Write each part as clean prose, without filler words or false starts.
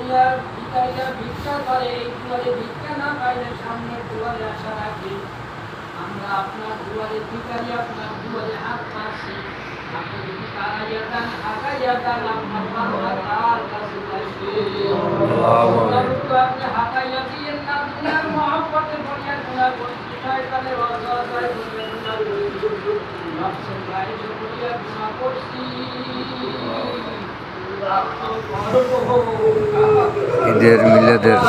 দুনিয়ার ভিখারিরা ভিক্ষা করে, এই দুয়ারে ভিক্ষা না পাইলে সামনের দুয়ারে আশা রাখে। আমরা আপনার দুয়ারে ভিখারি, আপনার দুয়ারে হাত পাচ্ছি। আপনি যদি তাড়াইয়া দেন, হাঁকাইয়া দেন, আপনার বান্দা তার কাছে যাইবে। আপনি হাঁকাইয়া দিয়েন না, দুনিয়ার মহব্বতে বলিয়া গুনাহ করছি, শয়তানের ওয়াসওয়াসায় বলিয়া গুনাহ করছি, নফসের বাইরে বলিয়া গুনাহ করছি। ঈদের মিলাদের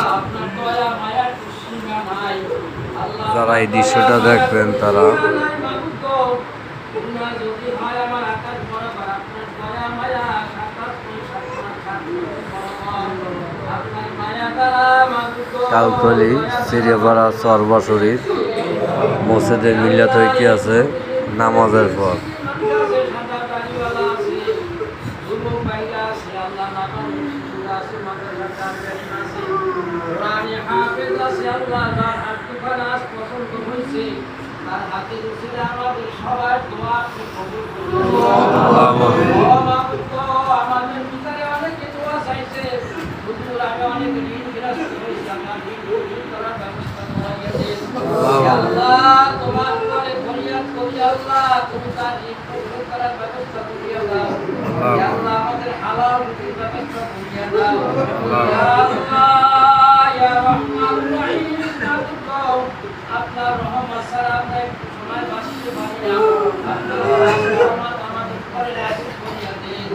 যারা এই দৃশ্যটা দেখবেন তারা কাউতলি সিরিয়াপাড়া চরবাসুরির মসজিদের মিলাদ হইতে আছে নামাজের পর। তার হাতে রুচিটা আমাদের সবার দোয়া কবুল করুন। আমাদের ভিতরে অনেকে দোয়া চাইছে, হুজুর আমি অনেক ঋণগ্রস্ত হয়েছি, আমার ঋণ পরিশোধ করার ব্যবস্থা করাইয়া দিন। আল্লাহ তোমার উপরে ফরিয়াদ করি, আল্লাহ তুমি তার ঋণ পরিশোধ করার ব্যবস্থা করিয়া দাও। আল্লাহ আমাদের হালাল রুজির ব্যবস্থা করিয়া দাও। ইয়া রহমান রহিম, আপনার রহমত ছাড়া আমরা একটু সময় বাঁচতে পারি না। আপনার রহমত আমাদের ঘরে রাখি করিয়া দিন।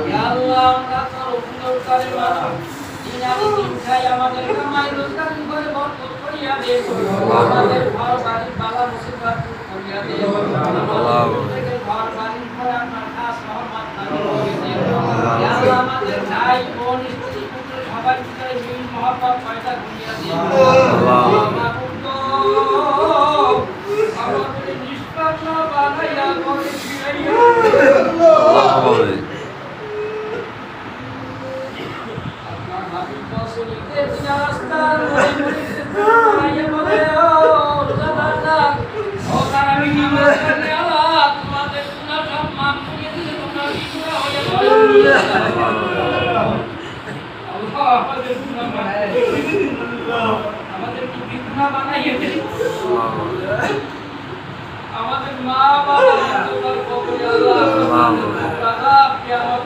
ইয়া আল্লাহ আমরা তো রসুলের মানুষ, দিন আনি দিন খাই, আমাদের কামাই রোজগার করে বরকত করিয়া দিন। আমাদের ঘর বাড়ি বালা মুসিবত দূর করিয়া দিন। আমাদের ঘর বাড়ির ঘরে আপনার খাস রহমত নাযিল করিয়া দিন। ইয়া আল্লাহ আমাদের ভাই বোন স্ত্রী পুত্র সবার ভিতরে মিল মহব্বত পয়দা করিয়া দিন। আমাদের নিষ্পাপ না বানাইয়া করে ফিরাইয়া আপনার হাবিব রাসূলকে রাস্তার মধ্যে বানাইয়া বলে, ও জান্নাত ও আমি নামাজ পড়ে আল্লাহ তোমাদের গুনাহ সব মাফ করে দিলে তোমরা বিশুরা হয়ে যাবে। আল্লাহ আমাদের গুনাহ আমাদের কি বিগুনাহ বানাইয়া দিলে, আমাদের মা বাবা তোমার কবরে আল্লাহ কিয়ামত